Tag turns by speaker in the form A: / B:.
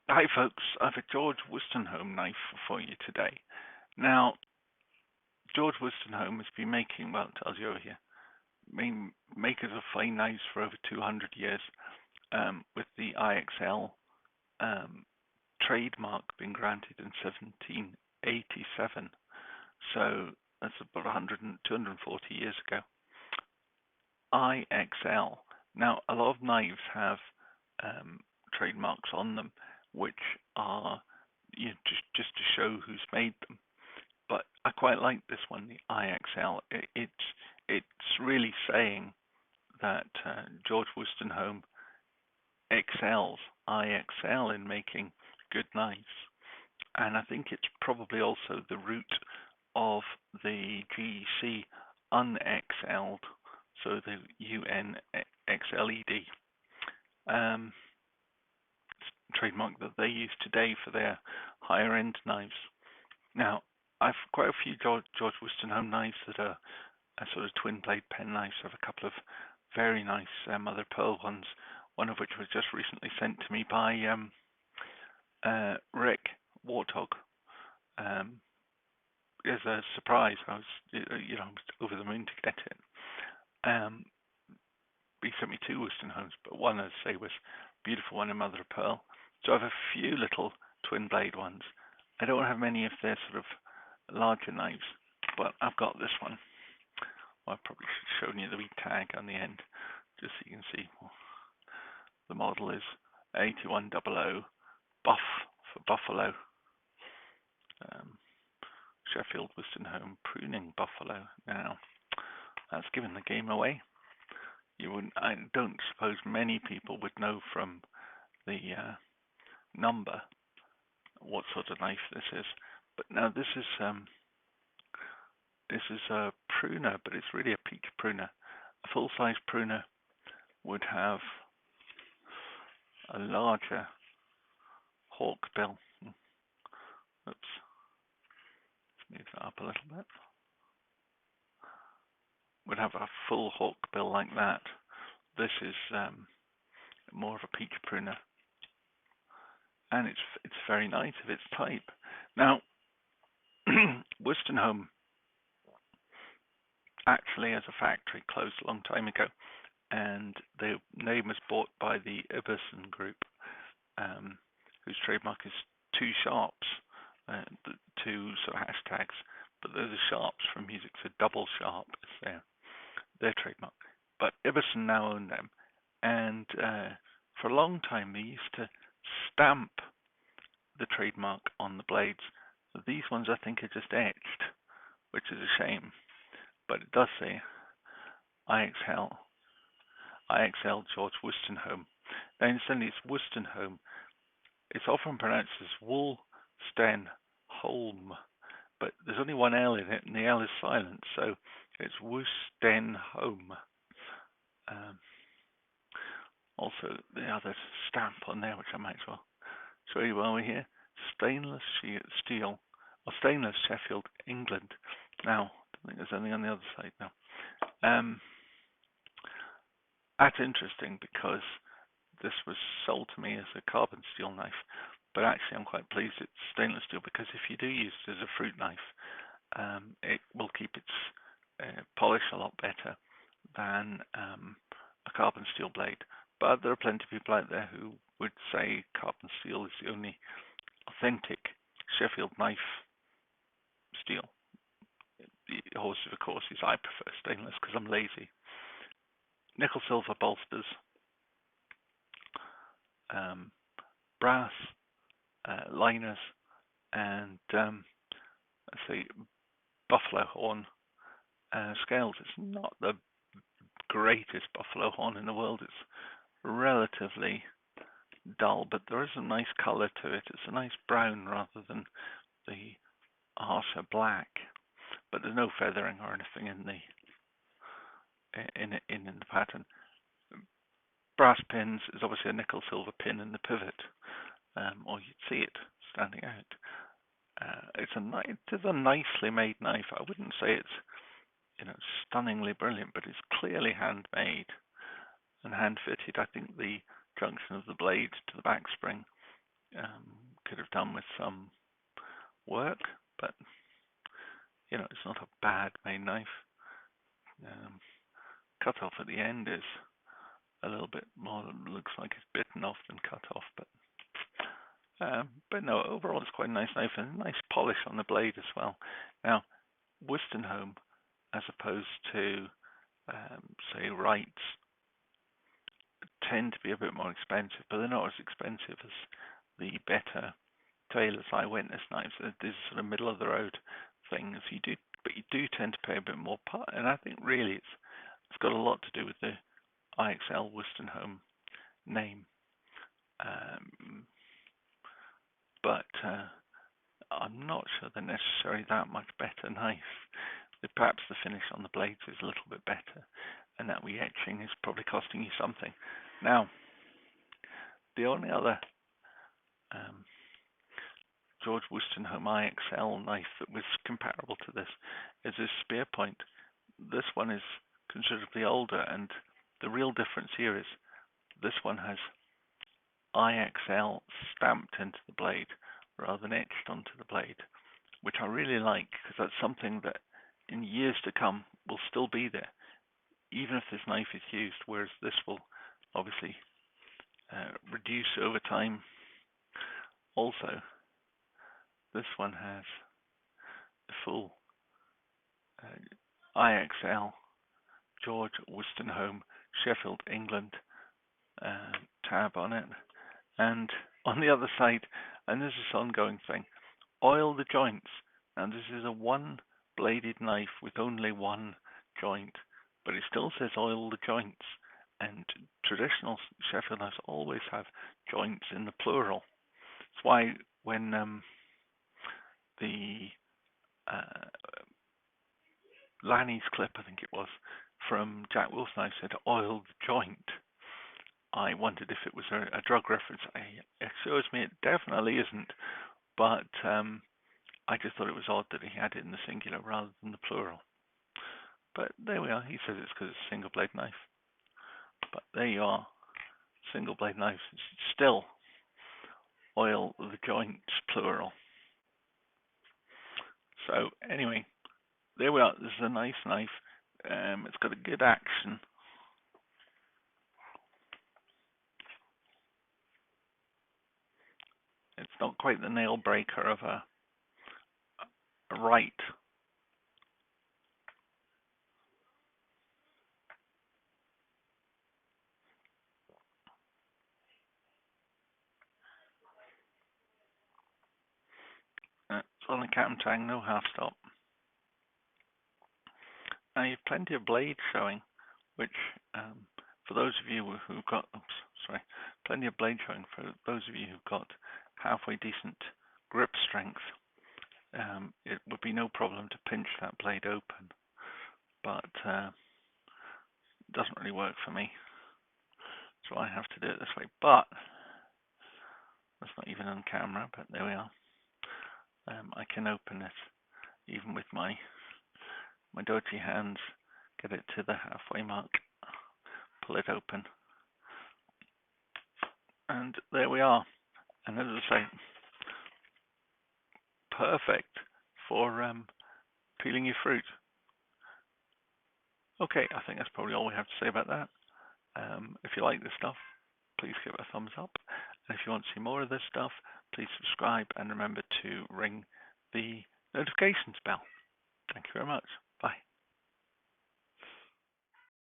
A: Hi folks, I have a George Wostenholm knife for you today. Now, George Wostenholm has been making, well, it tells you over here, main makers of fine knives for over 200 years, with the IXL um, trademark being granted in 1787. So that's about 240 years ago. IXL. Now, a lot of knives have trademarks on them, which are just to show who's made them. But I quite like this one, the IXL. It's really saying that George Wostenholm excels, IXL, in making good knives. And I think it's probably also the root of the GEC unXL'd, so the UNXLED trademark that they use today for their higher end knives. Now, I've quite a few George Wostenholm knives that are sort of twin blade pen knives. I have a couple of very nice mother of pearl ones, one of which was just recently sent to me by Rick Warthog. As a surprise, I was, over the moon to get it. He sent me two Wostenholms, but one, as I say, was a beautiful one in mother of pearl. So I have a few little twin blade ones. I don't have many of their sort of larger knives, but I've got this one. Well, I probably should have shown you the wee tag on the end, just so you can see. The model is 8100 Buff for Buffalo. Sheffield Wostenholm pruning buffalo. Now, that's giving the game away. I don't suppose many people would know from the number what sort of knife this is. But now this is a pruner, but it's really a peach pruner. A full-size pruner would have a larger hawk bill. Oops. Let's move that up a little bit. Would have a full hawk bill like that. This is more of a peach pruner, and it's very nice of its type. Now, Wostenholm actually, as a factory, closed a long time ago, and the name was bought by the Iverson Group, whose trademark is two sharps, the two sort of hashtags, but they're the sharps from music, so double sharp is their trademark. But Iverson now own them, and for a long time they used to stamp the trademark on the blades. So these ones, I think, are just etched, which is a shame. But it does say IXL George Wostenholm. Now, incidentally, it's Wostenholm. It's often pronounced as Wostenholm, but there's only one L in it, and the L is silent, so it's Wostenholm. Also, the other stamp on there, which I might as well show you while we're here. Stainless steel, or stainless Sheffield, England. Now, I don't think there's anything on the other side now. That's interesting because this was sold to me as a carbon steel knife, but actually I'm quite pleased it's stainless steel, because if you do use it as a fruit knife, it will keep its polish a lot better than a carbon steel blade. But there are plenty of people out there who would say carbon steel is the only authentic Sheffield knife steel. The horse of course is I prefer stainless because I'm lazy. Nickel silver bolsters, brass liners, and let's see, buffalo horn scales. It's not the greatest buffalo horn in the world. It's relatively dull, but there is a nice color to it. It's a nice brown rather than the harsher black. But there's no feathering or anything in the pattern. Brass pins is obviously a nickel silver pin in the pivot, or you'd see it standing out. It is a nicely made knife. I wouldn't say it's stunningly brilliant, but it's clearly handmade and hand fitted. I think the junction of the blade to the back spring could have done with some work, but it's not a bad made knife. Cut off at the end is a little bit more, looks like it's bitten off than cut off, but no, overall it's quite a nice knife and a nice polish on the blade as well. Now, Wostenholm, as opposed to say Wrights, tend to be a bit more expensive, but they're not as expensive as the better Taylor's Eyewitness knives. This is sort of middle of the road things. But you do tend to pay a bit more. And I think really it's got a lot to do with the IXL Wostenholm name. But I'm not sure they're necessarily that much better knife. Perhaps the finish on the blades is a little bit better, and that re-etching is probably costing you something. Now, the only other George Wostenholm IXL knife that was comparable to this is this spear point. This one is considerably older, and the real difference here is this one has IXL stamped into the blade rather than etched onto the blade, which I really like, because that's something that in years to come will still be there, even if this knife is used, whereas this will obviously reduce over time. Also, this one has the full IXL George Wostenholm, Sheffield, England tab on it. And on the other side, and this is this ongoing thing, oil the joints. Now this is a one-bladed knife with only one joint, but it still says oil the joints. And traditional Sheffield knives always have joints in the plural. That's why when the Lanny's clip, I think it was, from Jack Wolf's knife said oil the joint, I wondered if it was a drug reference. It shows me it definitely isn't, but I just thought it was odd that he had it in the singular rather than the plural. But there we are. He says it's because it's a single blade knife. But there you are. Single blade knives. Still oil the joints, plural. So anyway, there we are. This is a nice knife. It's got a good action. It's not quite the nail breaker of a Wright. It's on a cam tang, no half stop. Now you have plenty of blade showing, which for those of you who've got, plenty of blade showing for those of you who've got halfway decent grip strength. It would be no problem to pinch that blade open, but it doesn't really work for me, so I have to do it this way. But that's not even on camera, but there we are. I can open it even with my dodgy hands, get it to the halfway mark, pull it open, and there we are. And as I say, perfect for peeling your fruit. Okay, I think that's probably all we have to say about that. If you like this stuff, please give it a thumbs up. And if you want to see more of this stuff, please subscribe and remember to ring the notifications bell. Thank you very much. Bye.